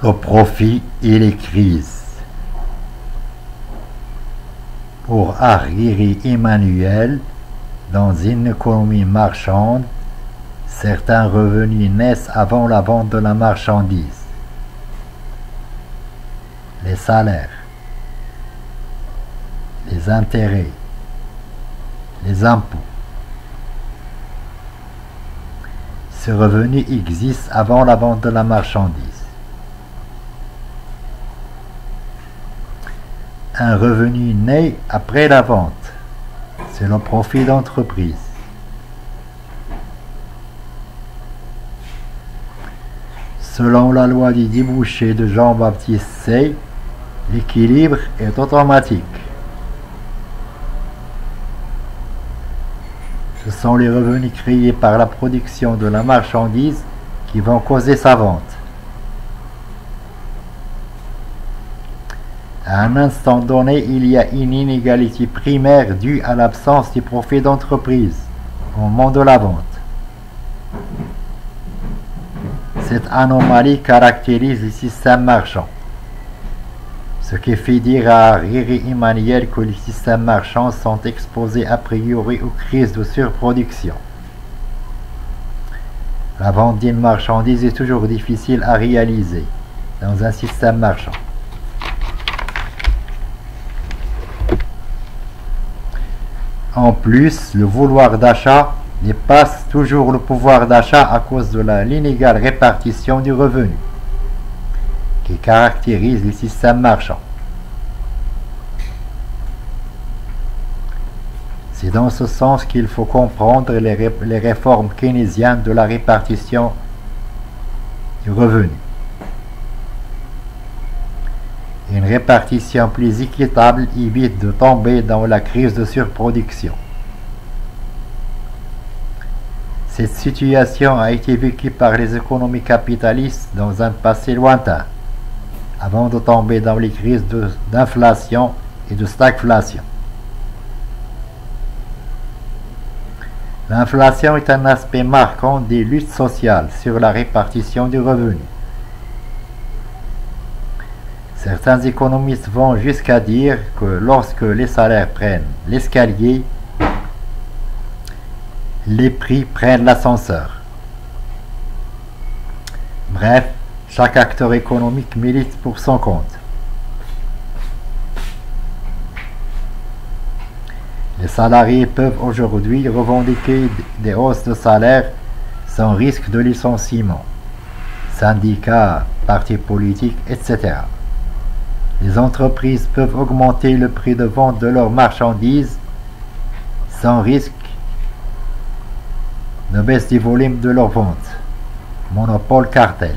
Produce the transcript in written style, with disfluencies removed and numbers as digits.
Le profit et les crises. Pour Hariri Emmanuel, dans une économie marchande, certains revenus naissent avant la vente de la marchandise. Les salaires, les intérêts, les impôts. Ce revenu existe avant la vente de la marchandise. Un revenu né après la vente, c'est le profit d'entreprise. Selon la loi du débouché de Jean-Baptiste Say, l'équilibre est automatique. Ce sont les revenus créés par la production de la marchandise qui vont causer sa vente. À un instant donné, il y a une inégalité primaire due à l'absence du profit d'entreprise au moment de la vente. Cette anomalie caractérise le système marchand, ce qui fait dire à Hariri Emmanuel que les systèmes marchands sont exposés a priori aux crises de surproduction. La vente d'une marchandise est toujours difficile à réaliser dans un système marchand. En plus, le vouloir d'achat dépasse toujours le pouvoir d'achat à cause de l'inégale répartition du revenu qui caractérise les systèmes marchands. C'est dans ce sens qu'il faut comprendre les réformes keynésiennes de la répartition du revenu. Une répartition plus équitable évite de tomber dans la crise de surproduction. Cette situation a été vécue par les économies capitalistes dans un passé lointain, avant de tomber dans les crises d'inflation et de stagflation. L'inflation est un aspect marquant des luttes sociales sur la répartition du revenu. Certains économistes vont jusqu'à dire que lorsque les salaires prennent l'escalier, les prix prennent l'ascenseur. Bref, chaque acteur économique milite pour son compte. Les salariés peuvent aujourd'hui revendiquer des hausses de salaire sans risque de licenciement. Syndicats, partis politiques, etc. Les entreprises peuvent augmenter le prix de vente de leurs marchandises sans risque de baisse du volume de leurs ventes. Monopole cartel.